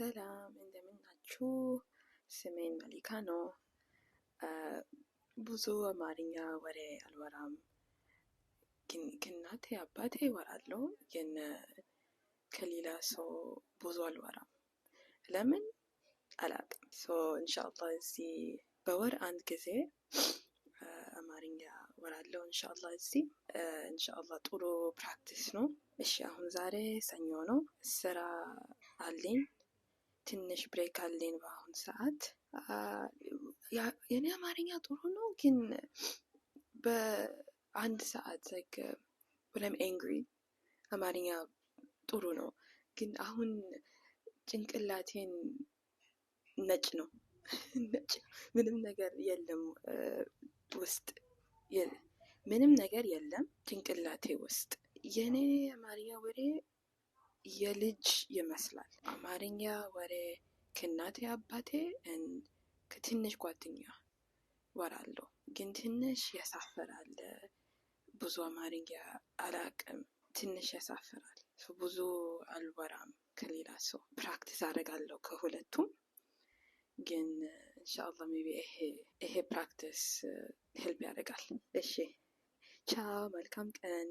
ሰላም እንደምናችሁ። ስሜን መሊካ ነው። ብዙ አማርኛ ወሬ አልወራም፣ ግን ከእናቴ አባቴ እወራለሁ፣ ግን ከሌላ ሰው ብዙ አልወራም። ለምን አላውቅም። ኢንሻአላህ እዚህ በወር አንድ ጊዜ አማርኛ እወራለሁ። ኢንሻአላህ ጥሩ ፕራክቲስ ነው። እሺ አሁን ዛሬ ሰኞ ነው። ስራ አለኝ፣ ትንሽ ብሬክ አለኝ በአሁን ሰዓት። የኔ አማርኛ ጥሩ ነው፣ ግን በአንድ ሰዓት when I'm angry አማርኛ ጥሩ ነው፣ ግን አሁን ጭንቅላቴን ነጭ ነው። ምንም ነገር የለም ውስጥ፣ ምንም ነገር የለም ጭንቅላቴ ውስጥ። የኔ አማርኛ ወሬ የልጅ ይመስላል። አማርኛ ወሬ ከእናቴ አባቴ ከትንሽ ጓደኛ እወራለሁ፣ ግን ትንሽ ያሳፍራል። ብዙ አማርኛ አላውቅም፣ ትንሽ ያሳፍራል። ብዙ አልወራም ከሌላ ሰው። ፕራክቲስ አደርጋለሁ ከሁለቱም፣ ግን ኢንሻአላህ ሜቢ ይሄ ፕራክቲስ ሄልፕ ያደርጋል። እሺ ቻው፣ መልካም ቀን።